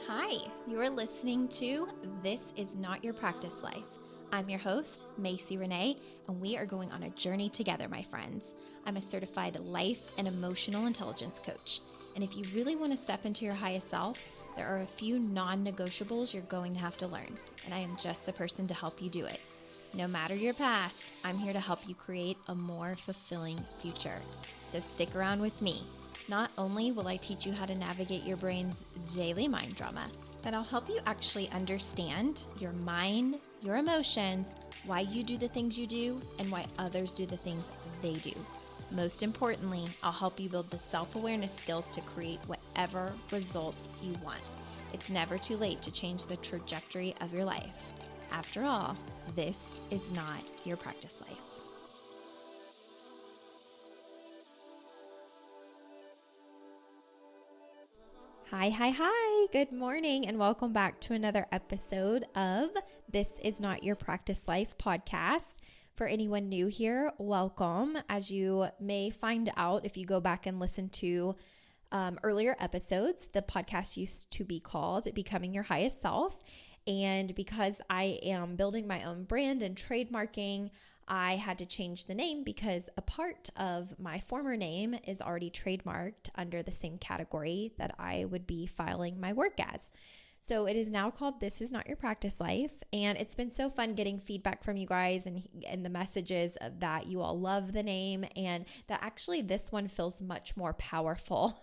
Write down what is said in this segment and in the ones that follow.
Hi, you're listening to This Is Not Your Practice Life. I'm your host, Macie Renae, and we are going on a journey together, my friends. I'm a certified life and emotional intelligence coach. And if you really want to step into your highest self, there are a few non-negotiables you're going to have to learn, and I am just the person to help you do it. No matter your past, I'm here to help you create a more fulfilling future. So stick around with me. Not only will I teach you how to navigate your brain's daily mind drama, but I'll help you actually understand your mind, your emotions, why you do the things you do, and why others do the things they do. Most importantly, I'll help you build the self-awareness skills to create whatever results you want. It's never too late to change the trajectory of your life. After all, this is not your practice life. Hi. Good morning and welcome back to another episode of This Is Not Your Practice Life podcast. For anyone new here, welcome. As you may find out if you go back and listen to earlier episodes, the podcast used to be called Becoming Your Highest Self. And because I am building my own brand and trademarking, I had to change the name because a part of my former name is already trademarked under the same category that I would be filing my work as. So it is now called This Is Not Your Practice Life. And it's been so fun getting feedback from you guys and the messages of that you all love the name and that actually this one feels much more powerful.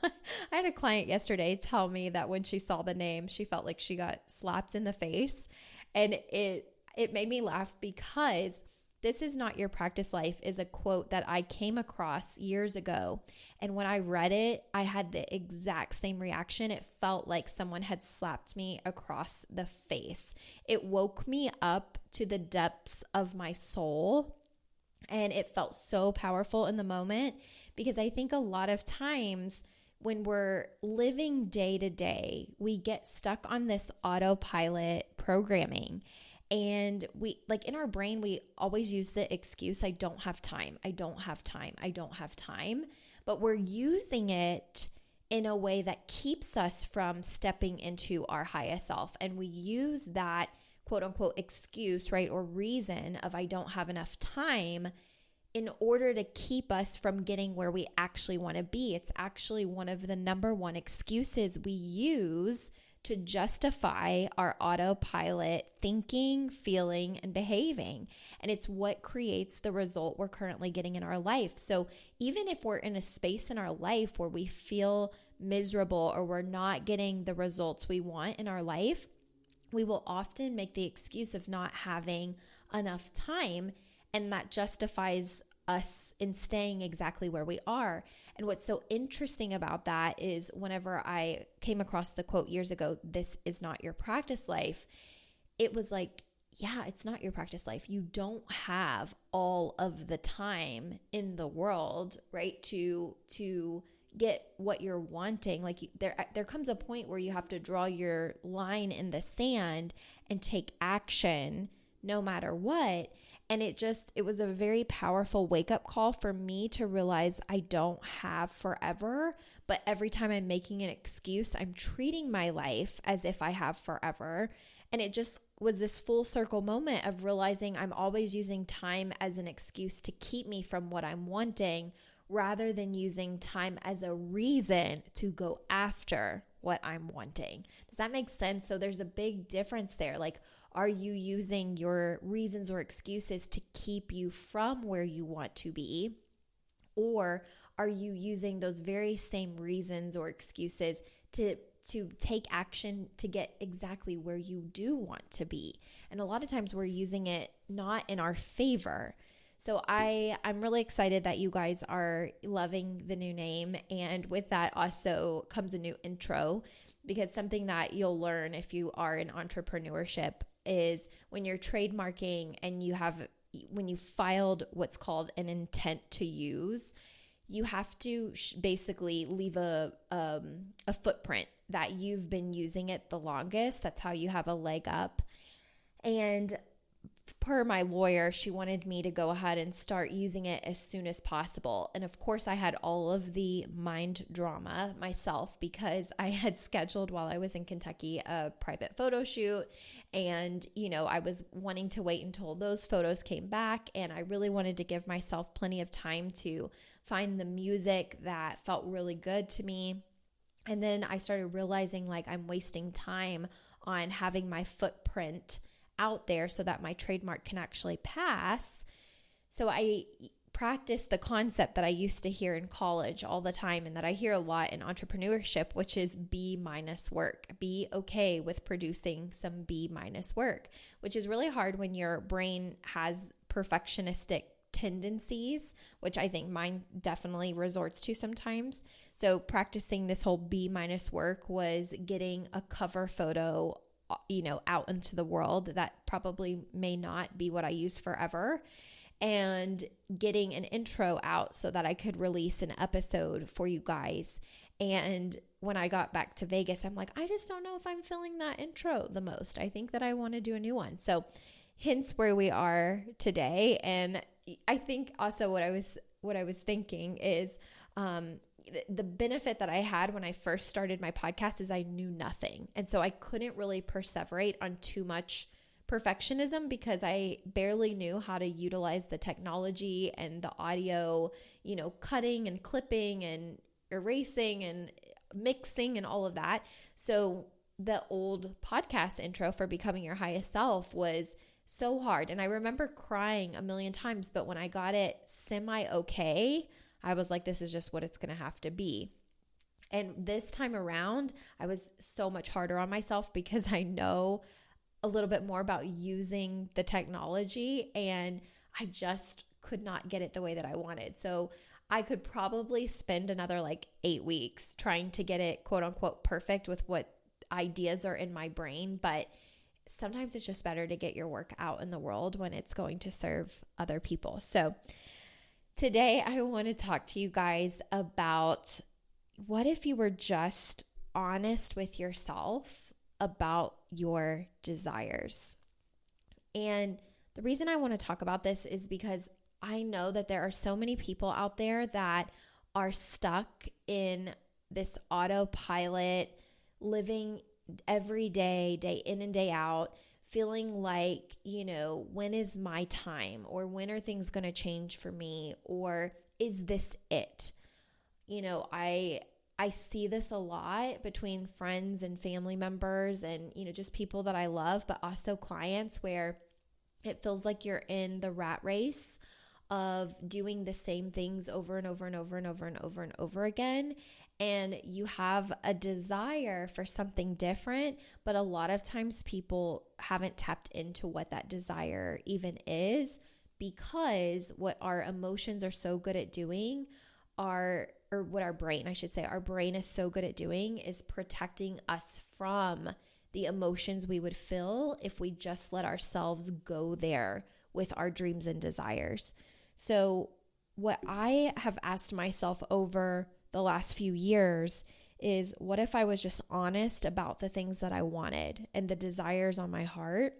I had a client yesterday tell me that when she saw the name, she felt like she got slapped in the face. And it made me laugh because This Is Not Your Practice Life is a quote that I came across years ago. And when I read it, I had the exact same reaction. It felt like someone had slapped me across the face. It woke me up to the depths of my soul. And it felt so powerful in the moment because I think a lot of times when we're living day to day, we get stuck on this autopilot programming. And we, like in our brain, we always use the excuse, I don't have time. But we're using it in a way that keeps us from stepping into our highest self. And we use that quote unquote excuse, right? Or reason of I don't have enough time in order to keep us from getting where we actually want to be. It's actually one of the number one excuses we use to justify our autopilot thinking, feeling, and behaving. And it's what creates the result we're currently getting in our life. So even if we're in a space in our life where we feel miserable or we're not getting the results we want in our life, we will often make the excuse of not having enough time, and that justifies us in staying exactly where we are. And what's so interesting about that is whenever I came across the quote years ago, this is not your practice life, it was like, yeah, it's not your practice life. You don't have all of the time in the world, right? To get what you're wanting. Like there comes a point where you have to draw your line in the sand and take action no matter what. And it was a very powerful wake-up call for me to realize I don't have forever, but every time I'm making an excuse, I'm treating my life as if I have forever. And it just was this full circle moment of realizing I'm always using time as an excuse to keep me from what I'm wanting rather than using time as a reason to go after what I'm wanting. Does that make sense? So there's a big difference there. Like, are you using your reasons or excuses to keep you from where you want to be? Or are you using those very same reasons or excuses to take action to get exactly where you do want to be? And a lot of times we're using it not in our favor. So I'm really excited that you guys are loving the new name. And with that also comes a new intro, because something that you'll learn if you are in entrepreneurship is when you're trademarking and when you filed what's called an intent to use, you have to basically leave a footprint that you've been using it the longest. That's how you have a leg up. And per my lawyer, she wanted me to go ahead and start using it as soon as possible. And of course, I had all of the mind drama myself because I had scheduled while I was in Kentucky a private photo shoot. And, I was wanting to wait until those photos came back. And I really wanted to give myself plenty of time to find the music that felt really good to me. And then I started realizing like I'm wasting time on having my footprint out there so that my trademark can actually pass. So I practiced the concept that I used to hear in college all the time and that I hear a lot in entrepreneurship, which is B- work. Be okay with producing some B- work, which is really hard when your brain has perfectionistic tendencies, which I think mine definitely resorts to sometimes. So practicing this whole B- work was getting a cover photo out into the world that probably may not be what I use forever, and getting an intro out so that I could release an episode for you guys. And when I got back to Vegas, I'm like, I just don't know if I'm feeling that intro the most. I think that I want to do a new one. So hence where we are today. And I think also what I was thinking is, the benefit that I had when I first started my podcast is I knew nothing. And so I couldn't really perseverate on too much perfectionism because I barely knew how to utilize the technology and the audio, cutting and clipping and erasing and mixing and all of that. So the old podcast intro for Becoming Your Highest Self was so hard. And I remember crying a million times, but when I got it semi-okay, I was like, this is just what it's going to have to be. And this time around, I was so much harder on myself because I know a little bit more about using the technology and I just could not get it the way that I wanted. So I could probably spend another 8 weeks trying to get it quote unquote perfect with what ideas are in my brain. But sometimes it's just better to get your work out in the world when it's going to serve other people. So today, I want to talk to you guys about what if you were just honest with yourself about your desires. And the reason I want to talk about this is because I know that there are so many people out there that are stuck in this autopilot, living every day, day in and day out, feeling like, when is my time, or when are things going to change for me, or is this it? I see this a lot between friends and family members and, just people that I love, but also clients where it feels like you're in the rat race of doing the same things over and over and over and over and over and over again. And you have a desire for something different, but a lot of times people haven't tapped into what that desire even is, because what our emotions are so good at doing or what our brain is so good at doing is protecting us from the emotions we would feel if we just let ourselves go there with our dreams and desires. So what I have asked myself over the last few years is, what if I was just honest about the things that I wanted and the desires on my heart?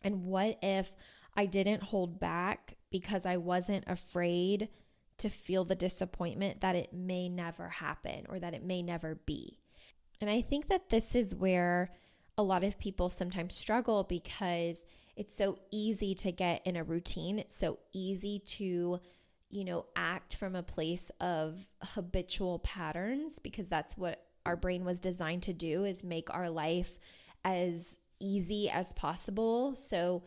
And what if I didn't hold back because I wasn't afraid to feel the disappointment that it may never happen or that it may never be? And I think that this is where a lot of people sometimes struggle, because it's so easy to get in a routine. It's so easy to act from a place of habitual patterns, because that's what our brain was designed to do, is make our life as easy as possible. So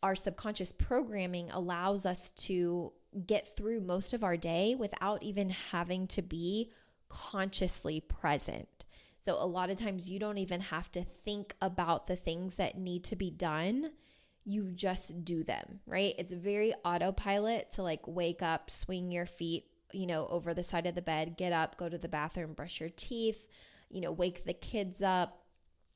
our subconscious programming allows us to get through most of our day without even having to be consciously present. So a lot of times you don't even have to think about the things that need to be done. You just do them, right? It's very autopilot to wake up, swing your feet, over the side of the bed, get up, go to the bathroom, brush your teeth, wake the kids up,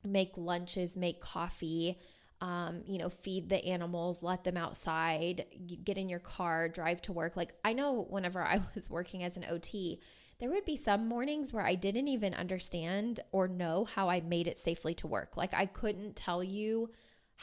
make lunches, make coffee, feed the animals, let them outside, get in your car, drive to work. I know whenever I was working as an OT, there would be some mornings where I didn't even understand or know how I made it safely to work. I couldn't tell you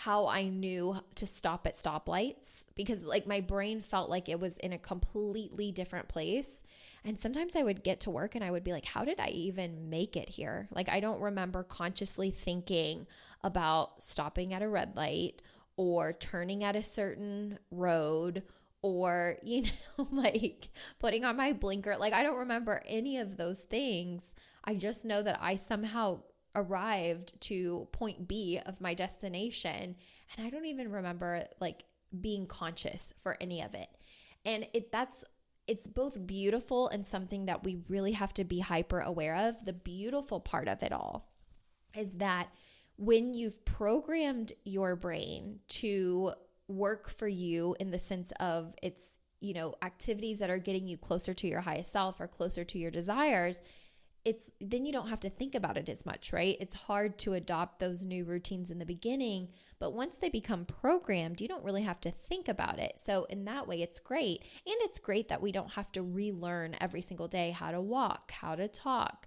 how I knew to stop at stoplights, because like my brain felt like it was in a completely different place. And sometimes I would get to work and I would be like, how did I even make it here? Like, I don't remember consciously thinking about stopping at a red light or turning at a certain road or, like putting on my blinker. Like, I don't remember any of those things. I just know that I somehow arrived to point B of my destination. And I don't even remember like being conscious for any of it. And it's both beautiful and something that we really have to be hyper aware of. The beautiful part of it all is that when you've programmed your brain to work for you in the sense of it's, activities that are getting you closer to your highest self or closer to your desires, then you don't have to think about it as much, right? It's hard to adopt those new routines in the beginning, but once they become programmed, you don't really have to think about it. So in that way, it's great. And it's great that we don't have to relearn every single day how to walk, how to talk,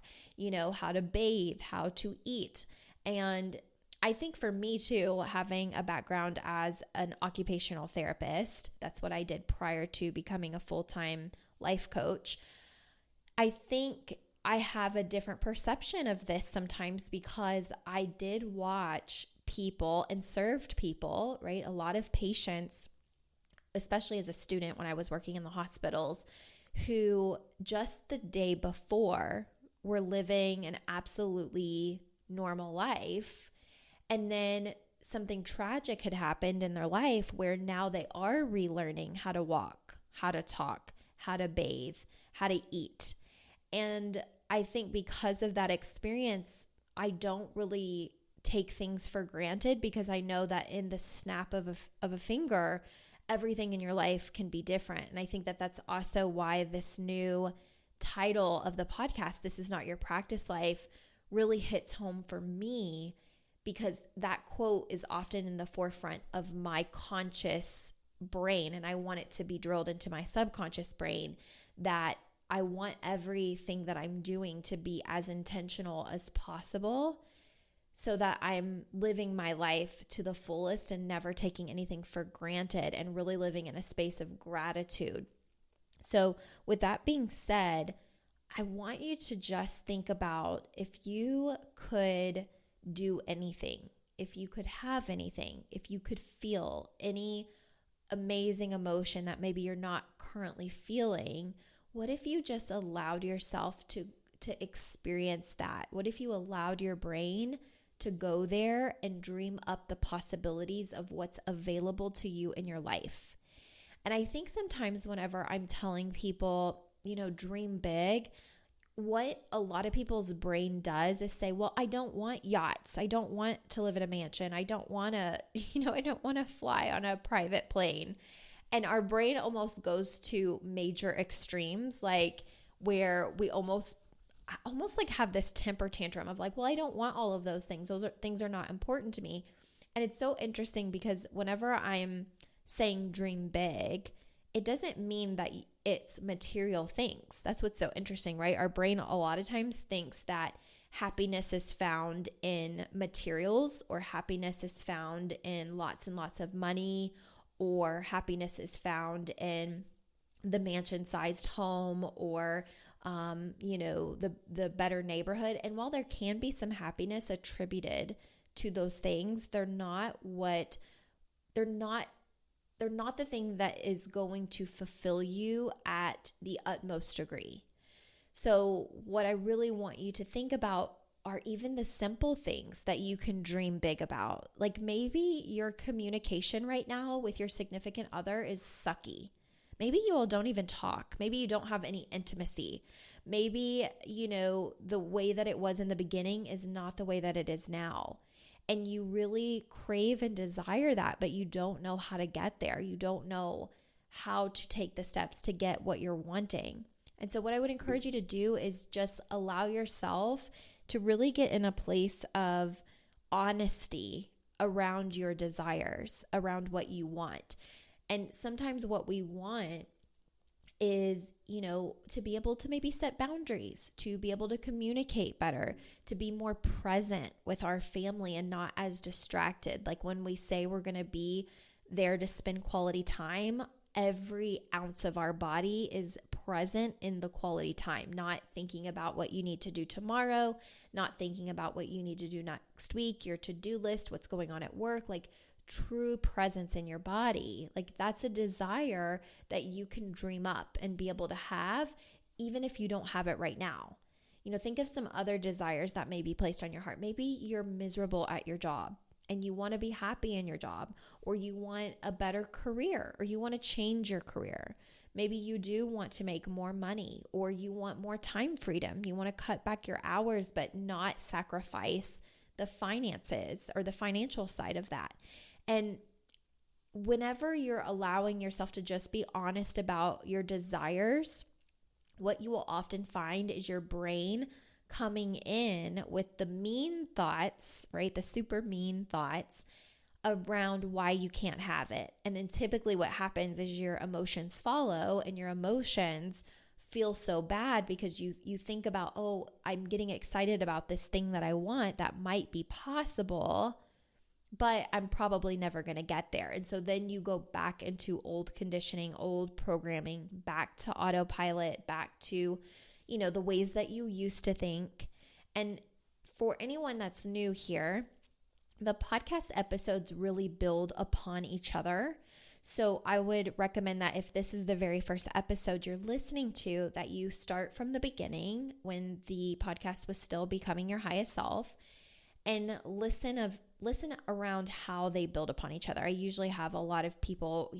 how to bathe, how to eat. And I think for me too, having a background as an occupational therapist, that's what I did prior to becoming a full-time life coach. I think I have a different perception of this sometimes because I did watch people and served people, right? A lot of patients, especially as a student when I was working in the hospitals, who just the day before were living an absolutely normal life. And then something tragic had happened in their life where now they are relearning how to walk, how to talk, how to bathe, how to eat. And I think because of that experience, I don't really take things for granted because I know that in the snap of a finger, everything in your life can be different. And I think that that's also why this new title of the podcast, This Is Not Your Practice Life, really hits home for me, because that quote is often in the forefront of my conscious brain. And I want it to be drilled into my subconscious brain that I want everything that I'm doing to be as intentional as possible so that I'm living my life to the fullest and never taking anything for granted and really living in a space of gratitude. So with that being said, I want you to just think about if you could do anything, if you could have anything, if you could feel any amazing emotion that maybe you're not currently feeling, what if you just allowed yourself to experience that? What if you allowed your brain to go there and dream up the possibilities of what's available to you in your life? And I think sometimes whenever I'm telling people, dream big, what a lot of people's brain does is say, well, I don't want yachts. I don't want to live in a mansion. I don't want to, I don't want to fly on a private plane. And our brain almost goes to major extremes, like where we almost like have this temper tantrum of like, well, I don't want all of those things. Things are not important to me. And it's so interesting because whenever I'm saying dream big, it doesn't mean that it's material things. That's what's so interesting, right? Our brain a lot of times thinks that happiness is found in materials, or happiness is found in lots and lots of money, or happiness is found in the mansion-sized home, or the better neighborhood. And while there can be some happiness attributed to those things, they're not the thing that is going to fulfill you at the utmost degree. So what I really want you to think about are even the simple things that you can dream big about. Like maybe your communication right now with your significant other is sucky. Maybe you all don't even talk. Maybe you don't have any intimacy. Maybe, the way that it was in the beginning is not the way that it is now. And you really crave and desire that, but you don't know how to get there. You don't know how to take the steps to get what you're wanting. And so what I would encourage you to do is just allow yourself to really get in a place of honesty around your desires, around what you want. And sometimes what we want is, to be able to maybe set boundaries, to be able to communicate better, to be more present with our family and not as distracted. Like when we say we're going to be there to spend quality time, every ounce of our body is present in the quality time, not thinking about what you need to do tomorrow, not thinking about what you need to do next week, your to-do list, what's going on at work, like true presence in your body. Like that's a desire that you can dream up and be able to have, even if you don't have it right now. Think of some other desires that may be placed on your heart. Maybe you're miserable at your job and you want to be happy in your job, or you want a better career, or you want to change your career. Maybe you do want to make more money, or you want more time freedom. You want to cut back your hours, but not sacrifice the finances or the financial side of that. And whenever you're allowing yourself to just be honest about your desires, what you will often find is your brain coming in with the mean thoughts, right? The super mean thoughts around why you can't have it. And then typically what happens is your emotions follow, and your emotions feel so bad because you think about, oh, I'm getting excited about this thing that I want that might be possible, but I'm probably never going to get there. And so then you go back into old conditioning, old programming, back to autopilot, back to, the ways that you used to think. And for anyone that's new here, the podcast episodes really build upon each other. So I would recommend that if this is the very first episode you're listening to, that you start from the beginning when the podcast was still becoming your highest self, and listen around how they build upon each other. I usually have a lot of people,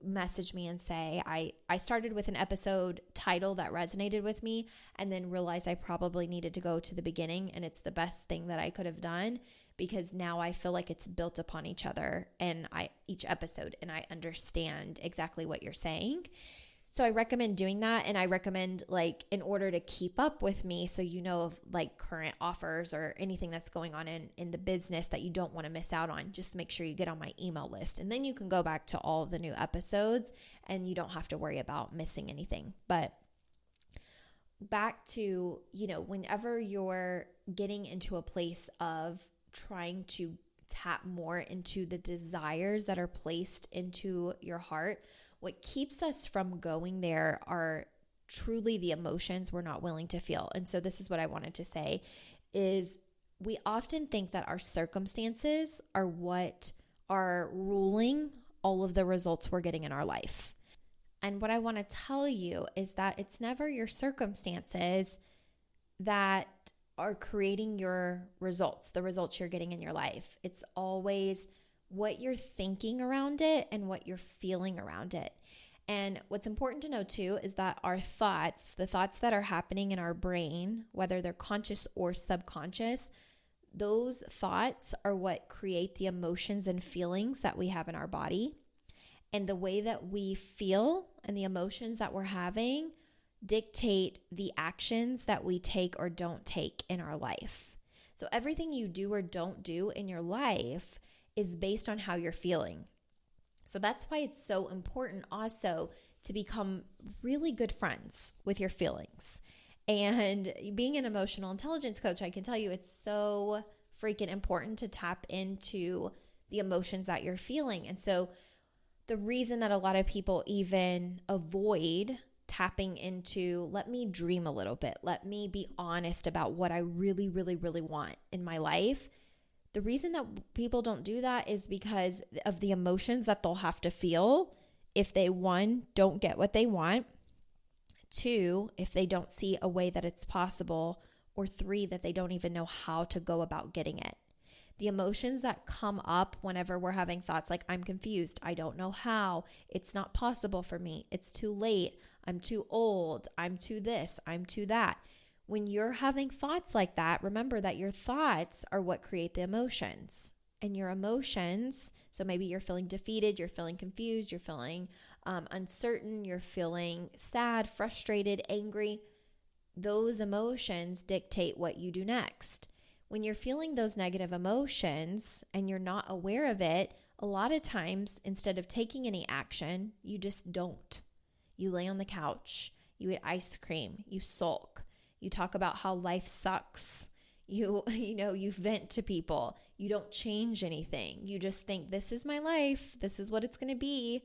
message me and say, I started with an episode title that resonated with me and then realized I probably needed to go to the beginning, and it's the best thing that I could have done because now I feel like it's built upon each other and each episode, and I understand exactly what you're saying. So I recommend doing that. And I recommend, in order to keep up with me, so of current offers or anything that's going on in the business that you don't want to miss out on, just make sure you get on my email list. And then you can go back to all the new episodes and you don't have to worry about missing anything. But back to, whenever you're getting into a place of trying to tap more into the desires that are placed into your heart, what keeps us from going there are truly the emotions we're not willing to feel. And so this is what I wanted to say is we often think that our circumstances are what are ruling all of the results we're getting in our life. And what I want to tell you is that it's never your circumstances that are creating your results, the results you're getting in your life. It's always what you're thinking around it and what you're feeling around it. And what's important to know too is that our thoughts, the thoughts that are happening in our brain, whether they're conscious or subconscious, those thoughts are what create the emotions and feelings that we have in our body. And the way that we feel and the emotions that we're having dictate the actions that we take or don't take in our life. So everything you do or don't do in your life is based on how you're feeling. So that's why it's so important also to become really good friends with your feelings. And being an emotional intelligence coach, I can tell you it's so freaking important to tap into the emotions that you're feeling. And so the reason that a lot of people even avoid tapping into, let me dream a little bit, let me be honest about what I really, really, really want in my life. The reason that people don't do that is because of the emotions that they'll have to feel if they, one, don't get what they want, two, if they don't see a way that it's possible, or three, that they don't even know how to go about getting it. The emotions that come up whenever we're having thoughts like, I'm confused, I don't know how, it's not possible for me, it's too late, I'm too old, I'm too this, I'm too that. When you're having thoughts like that, remember that your thoughts are what create the emotions. And your emotions, so maybe you're feeling defeated, you're feeling confused, you're feeling uncertain, you're feeling sad, frustrated, angry. Those emotions dictate what you do next. When you're feeling those negative emotions and you're not aware of it, a lot of times, instead of taking any action, you just don't. You lay on the couch, you eat ice cream, you sulk, you talk about how life sucks. You vent to people. You don't change anything. You just think, this is my life. This is what it's going to be.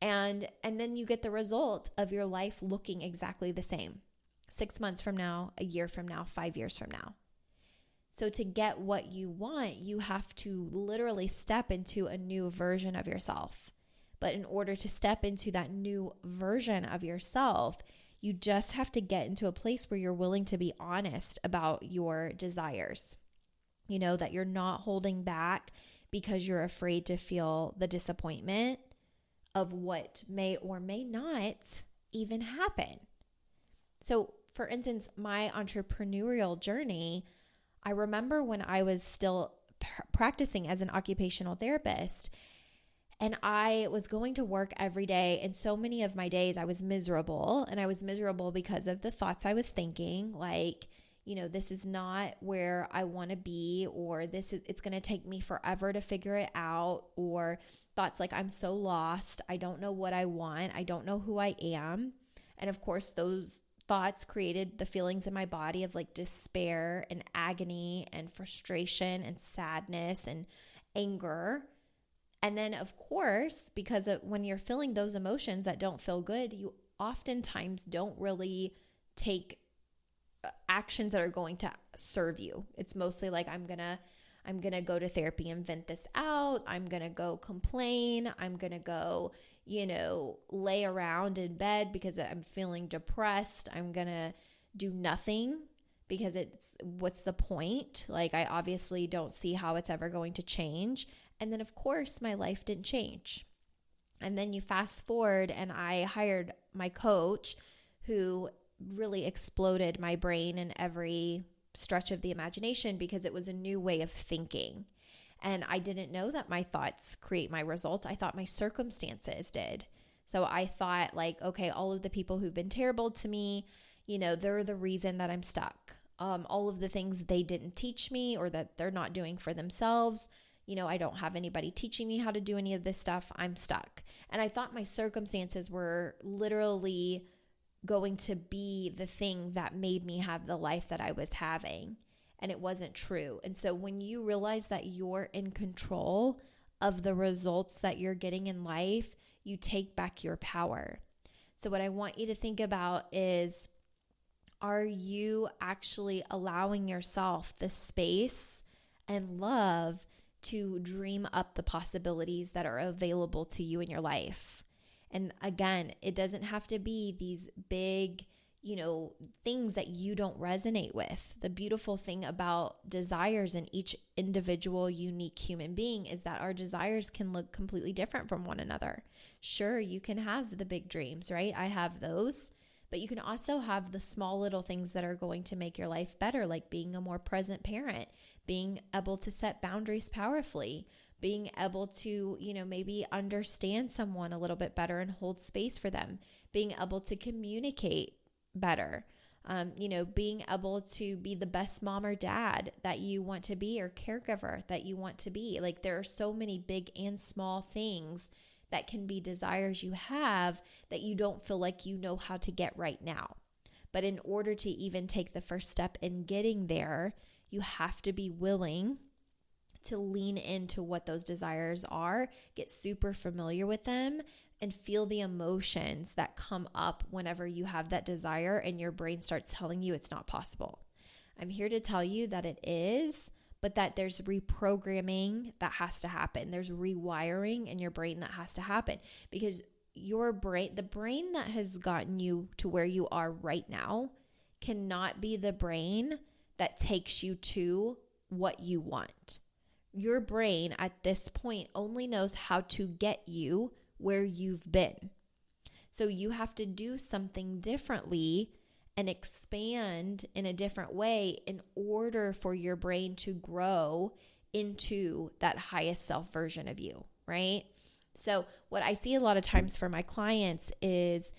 And then you get the result of your life looking exactly the same 6 months from now, a year from now, 5 years from now. So to get what you want, you have to literally step into a new version of yourself. But in order to step into that new version of yourself, you just have to get into a place where you're willing to be honest about your desires. That you're not holding back because you're afraid to feel the disappointment of what may or may not even happen. So, for instance, my entrepreneurial journey, I remember when I was still practicing as an occupational therapist, and I was going to work every day, and so many of my days I was miserable, and I was miserable because of the thoughts I was thinking, like, this is not where I want to be, or it's going to take me forever to figure it out, or thoughts like, I'm so lost, I don't know what I want, I don't know who I am. And of course, those thoughts created the feelings in my body of like despair and agony and frustration and sadness and anger. And then, of course, because when you're feeling those emotions that don't feel good, you oftentimes don't really take actions that are going to serve you. It's mostly like, I'm gonna go to therapy and vent this out. I'm gonna go complain. I'm gonna go, lay around in bed because I'm feeling depressed. I'm gonna do nothing because what's the point? Like, I obviously don't see how it's ever going to change. And then, of course, my life didn't change. And then you fast forward, and I hired my coach, who really exploded my brain in every stretch of the imagination, because it was a new way of thinking. And I didn't know that my thoughts create my results. I thought my circumstances did. So I thought like, okay, all of the people who've been terrible to me, they're the reason that I'm stuck. All of the things they didn't teach me, or that they're not doing for themselves, I don't have anybody teaching me how to do any of this stuff. I'm stuck. And I thought my circumstances were literally going to be the thing that made me have the life that I was having. And it wasn't true. And so when you realize that you're in control of the results that you're getting in life, you take back your power. So what I want you to think about is, are you actually allowing yourself the space and love to dream up the possibilities that are available to you in your life? And again, it doesn't have to be these big, things that you don't resonate with. The beautiful thing about desires in each individual, unique human being is that our desires can look completely different from one another. Sure, you can have the big dreams, right? I have those. But you can also have the small little things that are going to make your life better, like being a more present parent, being able to set boundaries powerfully, being able to, maybe understand someone a little bit better and hold space for them, being able to communicate better, being able to be the best mom or dad that you want to be, or caregiver that you want to be. Like, there are so many big and small things that can be desires you have that you don't feel like you know how to get right now. But in order to even take the first step in getting there, you have to be willing to lean into what those desires are, get super familiar with them, and feel the emotions that come up whenever you have that desire and your brain starts telling you it's not possible. I'm here to tell you that it is, but that there's reprogramming that has to happen. There's rewiring in your brain that has to happen, because your brain, the brain that has gotten you to where you are right now, cannot be the brain that takes you to what you want. Your brain at this point only knows how to get you where you've been. So you have to do something differently and expand in a different way in order for your brain to grow into that highest self version of you, right? So what I see a lot of times for my clients is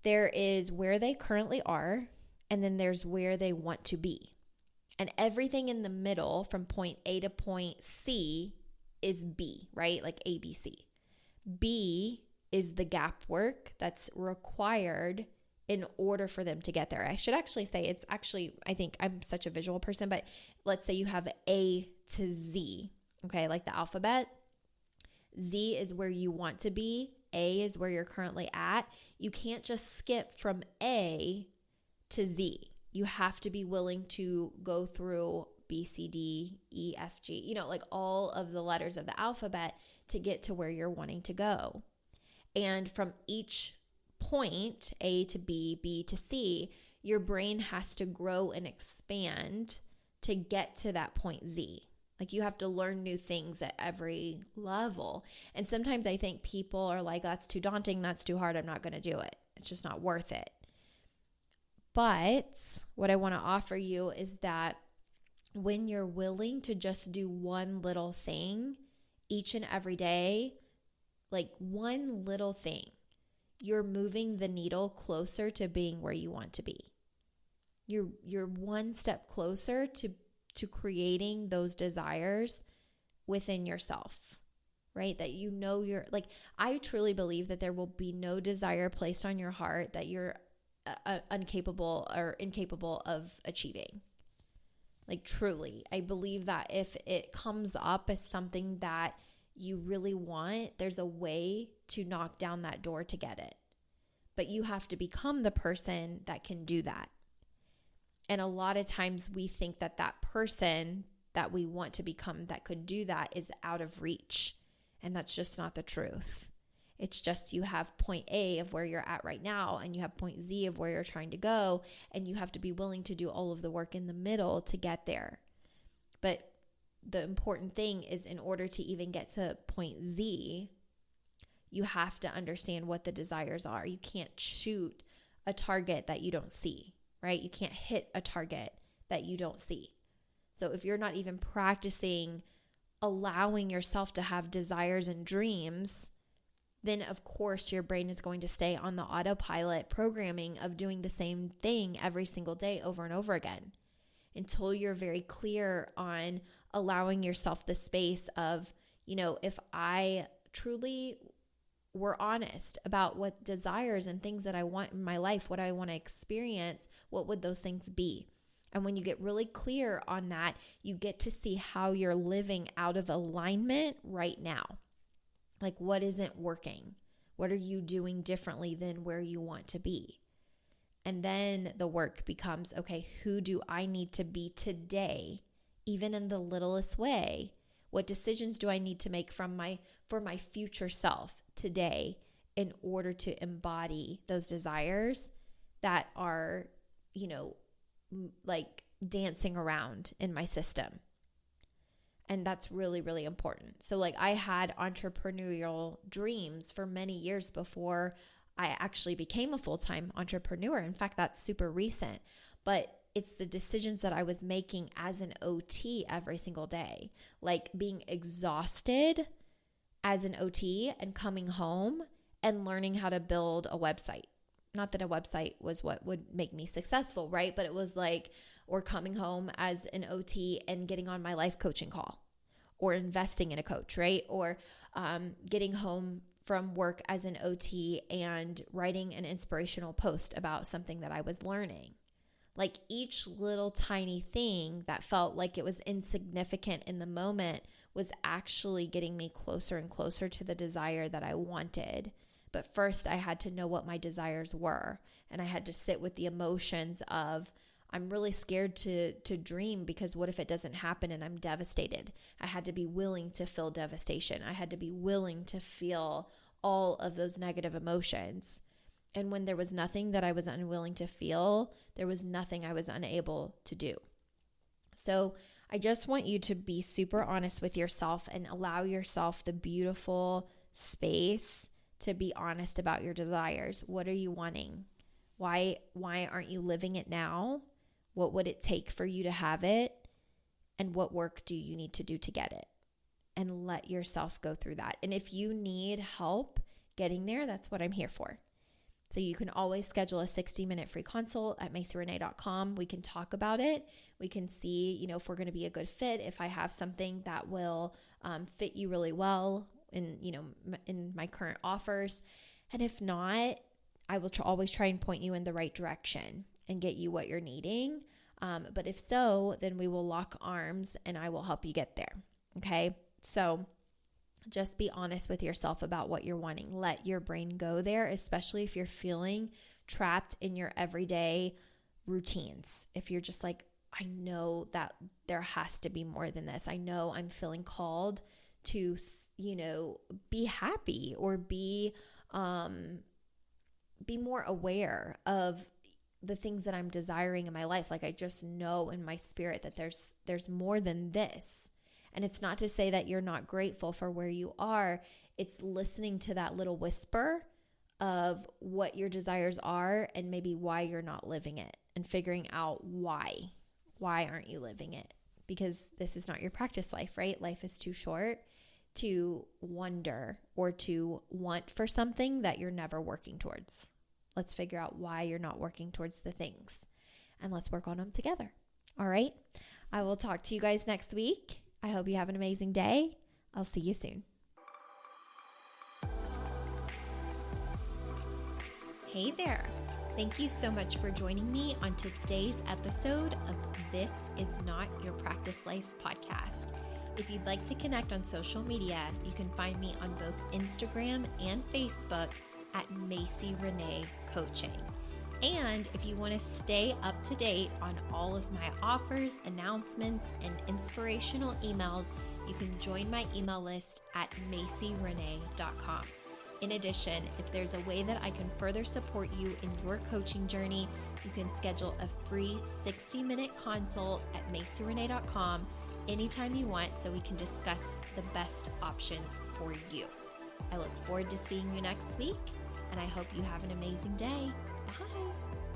there is where they currently are, and then there's where they want to be. And everything in the middle from point A to point C is B, right? Like ABC. B is the gap work that's required in order for them to get there. I should actually say I think I'm such a visual person, but let's say you have A to Z, okay, like the alphabet. Z is where you want to be. A is where you're currently at. You can't just skip from A to Z. You have to be willing to go through B, C, D, E, F, G, like all of the letters of the alphabet to get to where you're wanting to go. And from each point, A to B, B to C, your brain has to grow and expand to get to that point Z. Like you have to learn new things at every level. And sometimes I think people are like, that's too daunting, that's too hard, I'm not going to do it. It's just not worth it. But what I want to offer you is that when you're willing to just do one little thing each and every day, like one little thing, you're moving the needle closer to being where you want to be. You're one step closer to creating those desires within yourself, right? That you're like, I truly believe that there will be no desire placed on your heart that you're incapable of achieving. Like truly, I believe that if it comes up as something that you really want, there's a way to knock down that door to get it. But you have to become the person that can do that. And a lot of times we think that that person that we want to become that could do that is out of reach. And that's just not the truth. It's just you have point A of where you're at right now, and you have point Z of where you're trying to go, and you have to be willing to do all of the work in the middle to get there. But the important thing is, in order to even get to point Z, you have to understand what the desires are. You can't shoot a target that you don't see, right? You can't hit a target that you don't see. So if you're not even practicing allowing yourself to have desires and dreams, then of course your brain is going to stay on the autopilot programming of doing the same thing every single day over and over again until you're very clear on allowing yourself the space of, if I truly were honest about what desires and things that I want in my life, what I want to experience, what would those things be? And when you get really clear on that, you get to see how you're living out of alignment right now. Like, what isn't working? What are you doing differently than where you want to be? And then the work becomes, okay, who do I need to be today, even in the littlest way? What decisions do I need to make for my future self today in order to embody those desires that are, like dancing around in my system? And that's really, really important. So like I had entrepreneurial dreams for many years before I actually became a full-time entrepreneur. In fact, that's super recent. But it's the decisions that I was making as an OT every single day. Like being exhausted as an OT and coming home and learning how to build a website. Not that a website was what would make me successful, right? But it was like, or coming home as an OT and getting on my life coaching call, or investing in a coach, right? Or getting home from work as an OT and writing an inspirational post about something that I was learning. Like each little tiny thing that felt like it was insignificant in the moment was actually getting me closer and closer to the desire that I wanted. But first I had to know what my desires were, and I had to sit with the emotions of, I'm really scared to dream because what if it doesn't happen and I'm devastated? I had to be willing to feel devastation. I had to be willing to feel all of those negative emotions. And when there was nothing that I was unwilling to feel, there was nothing I was unable to do. So I just want you to be super honest with yourself and allow yourself the beautiful space to be honest about your desires. What are you wanting? Why aren't you living it now? What would it take for you to have it? And what work do you need to do to get it? And let yourself go through that. And if you need help getting there, that's what I'm here for. So you can always schedule a 60-minute free consult at MacieRenae.com. We can talk about it. We can see, if we're going to be a good fit, if I have something that will fit you really well, in my current offers. And if not, I will always try and point you in the right direction and get you what you're needing. But if so, then we will lock arms and I will help you get there. Okay. So just be honest with yourself about what you're wanting. Let your brain go there, especially if you're feeling trapped in your everyday routines. If you're just like, I know that there has to be more than this. I know I'm feeling called to, be happy or be more aware of the things that I'm desiring in my life. Like I just know in my spirit that there's more than this. And it's not to say that you're not grateful for where you are. It's listening to that little whisper of what your desires are and maybe why you're not living it, and figuring out why. Why aren't you living it? Because this is not your practice life, right? Life is too short to wonder or to want for something that you're never working towards. Let's figure out why you're not working towards the things, and let's work on them together. All right. I will talk to you guys next week. I hope you have an amazing day. I'll see you soon. Hey there. Thank you so much for joining me on today's episode of This Is Not Your Practice Life podcast. If you'd like to connect on social media, you can find me on both Instagram and Facebook at Macie Renae Coaching. And if you want to stay up to date on all of my offers, announcements, and inspirational emails, you can join my email list at macierenae.com. In addition, if there's a way that I can further support you in your coaching journey, you can schedule a free 60-minute consult at macierenae.com anytime you want, so we can discuss the best options for you. I look forward to seeing you next week, and I hope you have an amazing day. Bye.